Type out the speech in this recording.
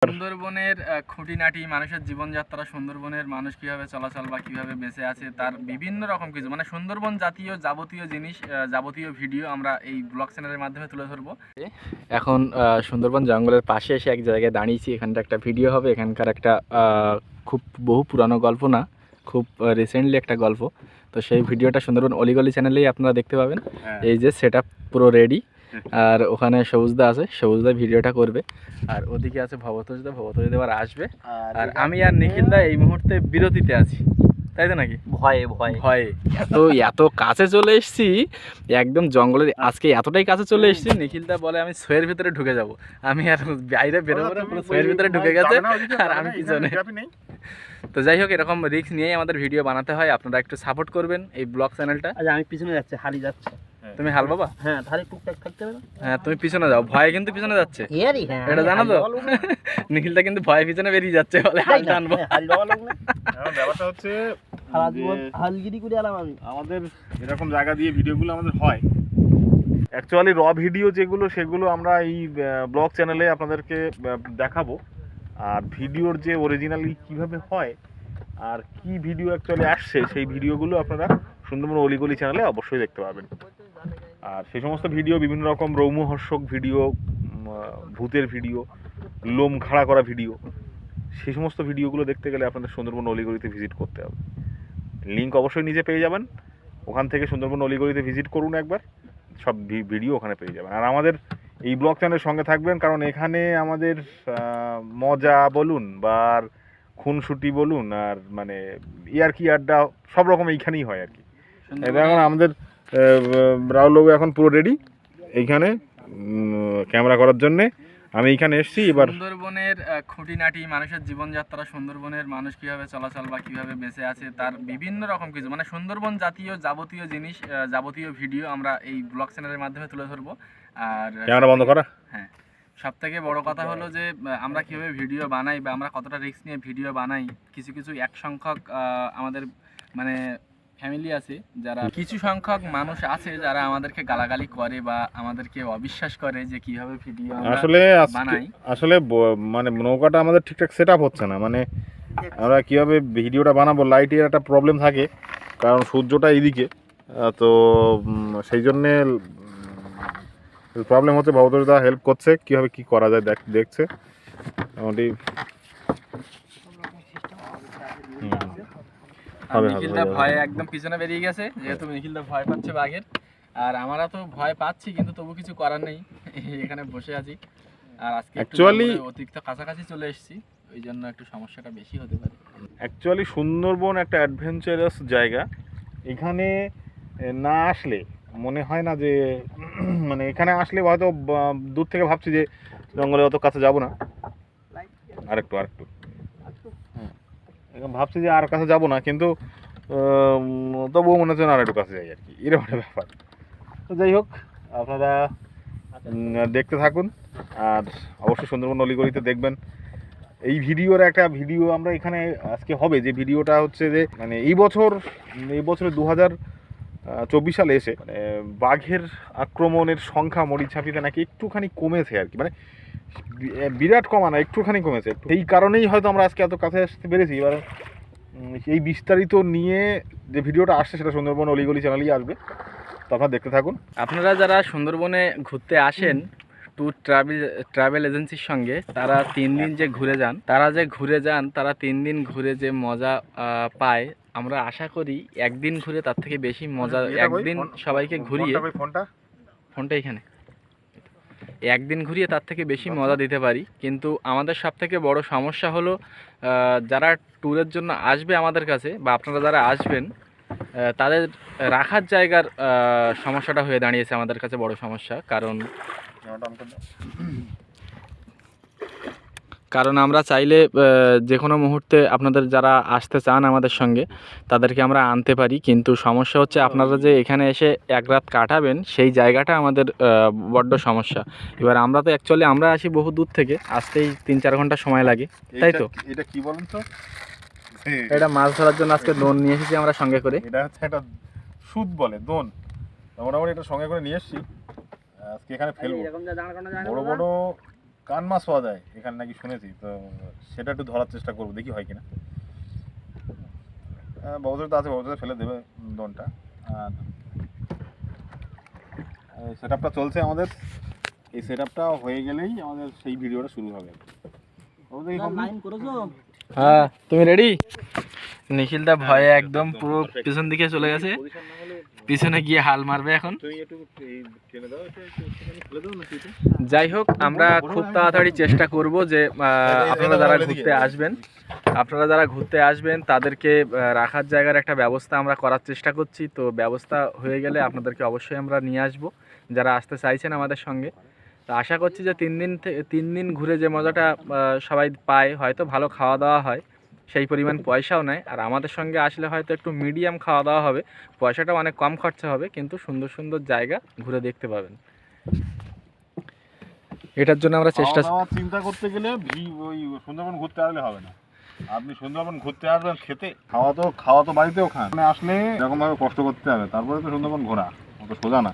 সুন্দরবনের খুঁটিনাটি মানুষের জীবনযাত্রা, সুন্দরবনের মানুষ কিভাবে চলাচল বা কিভাবে বেঁচে আছে তার বিভিন্ন রকম কিছু মানে সুন্দরবন জাতীয় যাবতীয় জিনিস, যাবতীয় ভিডিও আমরা এই ব্লগ চ্যানেলের মাধ্যমে তুলে ধরবো। এখন সুন্দরবন জঙ্গলের পাশে এসে এক জায়গায় দাঁড়িয়েছি। এখানটা একটা ভিডিও হবে। এখানকার একটা খুব বহু পুরানো গল্প না, খুব রিসেন্টলি একটা গল্প। তো সেই ভিডিওটা সুন্দরবন অলিগলি চ্যানেলেই আপনারা দেখতে পাবেন। এই যে সেট আপ পুরো রেডি, আর ওখানে সবুজদা আছে, সবুজদা ভিডিওটা করবে, আর ওদিকে আছে ভবতোষদা, ভবতোষদা এবার আসবে, আর আমি আর নিখিলদা এই মুহূর্তে বিরতিতে আছি, তাই তো নাকি? ভয়ে ভয়ে ভয়ে এত কাছে চলে এসেছি, একদম জঙ্গলের আজকে এতটাই কাছে চলে এসেছি, নিখিলদা বলে আমি সোয়ের ভিতরে ঢুকে যাব। আমি আর বাইরে বেরোবো না, পুরো সোয়ের ভিতরে ঢুকে গেছে আর আমি পিছনে। তো যাই হোক, এরকম রিস্ক নিয়েই আমাদের ভিডিও বানাতে হয়। আপনারা একটু সাপোর্ট করবেন এই ব্লগ চ্যানেলটা। আচ্ছা, আমি পিছনে যাচ্ছি, হালি যাচ্ছে। তুমি হাল বাবা? হ্যাঁ, ধারে টুকটাক থাকতে হবে। হ্যাঁ, তুমি পিছনে যাও, ভয়ে কিন্তু পিছনে যাচ্ছে, এটা জানো তো? নিখিলদা কিন্তু ভয়ে পিছনে বেরিয়ে যাচ্ছে, বলে হাল টানবো। ব্যাপারটা হচ্ছে হালগিরি করে এলাম আমি। আমাদের এরকম জায়গা দিয়ে ভিডিওগুলো আমাদের হয় অ্যাকচুয়ালি র ভিডিও যেগুলো, সেগুলো আমরা এই ব্লগ চ্যানেলে আপনাদেরকে দেখাবো। আর ভিডিওর যে অরিজিনালি কিভাবে হয় আর কি ভিডিও অ্যাকচুয়ালি আসছে, সেই ভিডিওগুলো আপনারা সুন্দরবন অলিগলি চ্যানেলে অবশ্যই দেখতে পাবেন। আর সেই সমস্ত ভিডিও বিভিন্ন রকম রৌমহর্ষক ভিডিও, ভূতের ভিডিও, লোম খাড়া করা ভিডিও, সেই সমস্ত ভিডিওগুলো দেখতে গেলে আপনাদের সুন্দরবন অলিগলিতে ভিজিট করতে হবে। লিঙ্ক অবশ্যই নিচে পেয়ে যাবেন, ওখান থেকে সুন্দরবন অলিগলিতে ভিজিট করুন একবার, সব ভিডিও ওখানে পেয়ে যাবেন। আর আমাদের এই ব্লগ চ্যানেলের সঙ্গে থাকবেন, কারণ এখানে আমাদের মজা বলুন বা খুনসুটি বলুন, আর মানে ইয়ার্কি আড্ডা সব রকম এইখানেই হয় আর কি। এখন আমাদের রাহুলবাবু এখন পুরো রেডি এইখানে ক্যামেরা করার জন্যে। আমি এইখানে এসেছি এবার। সুন্দরবনের খুঁটিনাটি মানুষের জীবনযাত্রা, সুন্দরবনের মানুষ কিভাবে চলাচল বা কিভাবে বেঁচে আছে তার বিভিন্ন রকম কিছু মানে সুন্দরবন জাতীয় যাবতীয় জিনিস, যাবতীয় ভিডিও আমরা এই ব্লগ চ্যানেলের মাধ্যমে তুলে ধরবো। আর ক্যামেরা বন্ধ করা। হ্যাঁ, সব থেকে বড় কথা হলো যে আমরা কিভাবে ভিডিও বানাই বা আমরা কতটা রিস্ক নিয়ে ভিডিও বানাই। কিছু কিছু এক সংখ্যক আমাদের মানে ফ্যামিলি আছে, যারা কিছু সংখ্যক মানুষ আছে যারা আমাদেরকে গালাগালি করে বা আমাদেরকে অবিশ্বাস করে যে কিভাবে ভিডিও আসলে বানাই। আসলে মানে নৌকাটা আমাদের ঠিকঠাক সেট আপ হচ্ছে না, মানে আমরা কীভাবে ভিডিওটা বানাবো, লাইটের একটা প্রবলেম থাকে, কারণ সূর্যটা এইদিকে, তো সেই জন্যে প্রবলেম হচ্ছে। ভবতোষদা হেল্প করছে কীভাবে কী করা যায় দেখছে মোটামুটি। নিখিলদা ভয়ে একদম পিছনে বেরিয়ে গেছে, যেহেতু নিখিলদা ভয় পাচ্ছে বাঘের, আর আমরা তো ভয় পাচ্ছি, কিন্তু তবু কিছু করার নেই, এখানে বসে আছি। আর আজকে অ্যাকচুয়ালি অতিরিক্ত কাছাকাছি চলে এসেছি, ওই জন্য একটু সমস্যাটা বেশি হতে পারে। অ্যাকচুয়ালি সুন্দরবন একটা অ্যাডভেঞ্চারাস জায়গা। এখানে না আসলে মনে হয় না যে মানে এখানে আসলে হয়তো দূর থেকে ভাবছি যে জঙ্গলে অত কাছে যাব না, আরেকটু এখন ভাবছি যে আর কাছে যাব না, কিন্তু তবুও মনে হচ্ছে না আর একটু কাছে যাই আর কি, এরকম একটা ব্যাপার। তো যাই হোক, আপনারা দেখতে থাকুন, আর অবশ্যই সুন্দরবন অলিগলিতে দেখবেন। এই ভিডিওর একটা ভিডিও আমরা এখানে আজকে হবে, যে ভিডিওটা হচ্ছে যে মানে এই বছরে 2024 সালে এসে মানে বাঘের আক্রমণের সংখ্যা মরিচঝাপিতে নাকি একটুখানি কমেছে আর কি, মানে বিরাট কমা না, একটুখানি কমেছে। এই কারণেই হয়তো আমরা আজকে এত কাছে আসতে পেরেছি। এবার এই বিস্তারিত নিয়ে যে ভিডিওটা আসছে সেটা সুন্দরবন অলিগলি চ্যানেলেই আসবে, তো আপনারা দেখতে থাকুন। আপনারা যারা সুন্দরবনে ঘুরতে আসেন ট্যুর ট্রাভেল এজেন্সির সঙ্গে, তারা 3 দিন যে ঘুরে যান, তারা 3 দিন ঘুরে যে মজা পায়, আমরা আশা করি একদিন ঘুরে তার থেকে বেশি মজা, একদিন সবাইকে ঘুরিয়ে ফোনটা এখানে একদিন ঘুরিয়ে তার থেকে বেশি মজা দিতে পারি। কিন্তু আমাদের সব থেকে বড় সমস্যা হলো যারা ট্যুরের জন্য আসবে আমাদের কাছে, বা আপনারা যারা আসবেন, তাদের রাখার জায়গার সমস্যাটা হয়ে দাঁড়িয়েছে আমাদের কাছে বড় সমস্যা। কারণ আমরা চাইলে যে কোনো মুহূর্তে আপনাদের যারা আসতে চান আমাদের সঙ্গে তাদেরকে আমরা আনতে পারি, কিন্তু সমস্যা হচ্ছে আপনারা যে এখানে এসে এক রাত কাটাবেন সেই জায়গাটা আমাদের বড্ড সমস্যা। এবার আমরা তো অ্যাকচুয়ালি আমরা আসি বহু দূর থেকে, আসতেই 3-4 ঘন্টা সময় লাগে, তাই তো? এটা কি বলেন তো, এটা মাছ ধরার জন্য আজকে দোন নিয়ে এসেছি আমরা সঙ্গে করে। এটা হচ্ছে একটা সুদ বলে দোন, মোটামুটি এটা সঙ্গে করে নিয়ে এসেছি আজকে এখানে ফেলবো। বড় বড় কান মাছ পাওয়া যায় এখানে নাকি শুনেছি, তো সেটা একটু ধরার চেষ্টা করবো, দেখি হয় কিনা। বউদের তো আছে, বউদের ফেলে দেবে দনটা। আর সেট আপটা চলছে আমাদের, এই সেট আপটা হয়ে গেলেই আমাদের সেই ভিডিওটা শুরু হবে। লাইন করেছো? হ্যাঁ, তুমি রেডি? নিখিলদা ভয়ে একদম পুরো পিছন দিকে চলে গেছে, পিছনে গিয়ে হাল মারবে এখন। যাই হোক, আমরা খুব তাড়াতাড়ি চেষ্টা করব যে আপনারা যারা ঘুরতে আসবেন তাদেরকে রাখার জায়গার একটা ব্যবস্থা আমরা করার চেষ্টা করছি। তো ব্যবস্থা হয়ে গেলে আপনাদেরকে অবশ্যই আমরা নিয়ে আসব, যারা আসতে চাইছেন আমাদের সঙ্গে। তো আশা করছি যে 3 দিন ঘুরে যে মজাটা সবাই পায়, হয়তো ভালো খাওয়া দাওয়া হয়, সেই পরিমাণ পয়সাও নেয়। আর আমাদের সঙ্গে আসলে হয়তো একটু মিডিয়াম খাওয়া দাওয়া হবে, পয়সাটাও অনেক কম খরচা হবে, কিন্তু সুন্দর সুন্দর জায়গা ঘুরে দেখতে পাবেন। এটার জন্য আমরা চিন্তা করতে গেলে ওই সুন্দরবন ঘুরতে আসলে হবে না। আপনি সুন্দরবন ঘুরতে আসবেন খেতে, খাওয়া তো বাড়িতেও খান, মানে আসলে এরকম ভাবে কষ্ট করতে হবে, তারপরে তো সুন্দরবন ঘোরা অত সোজা না।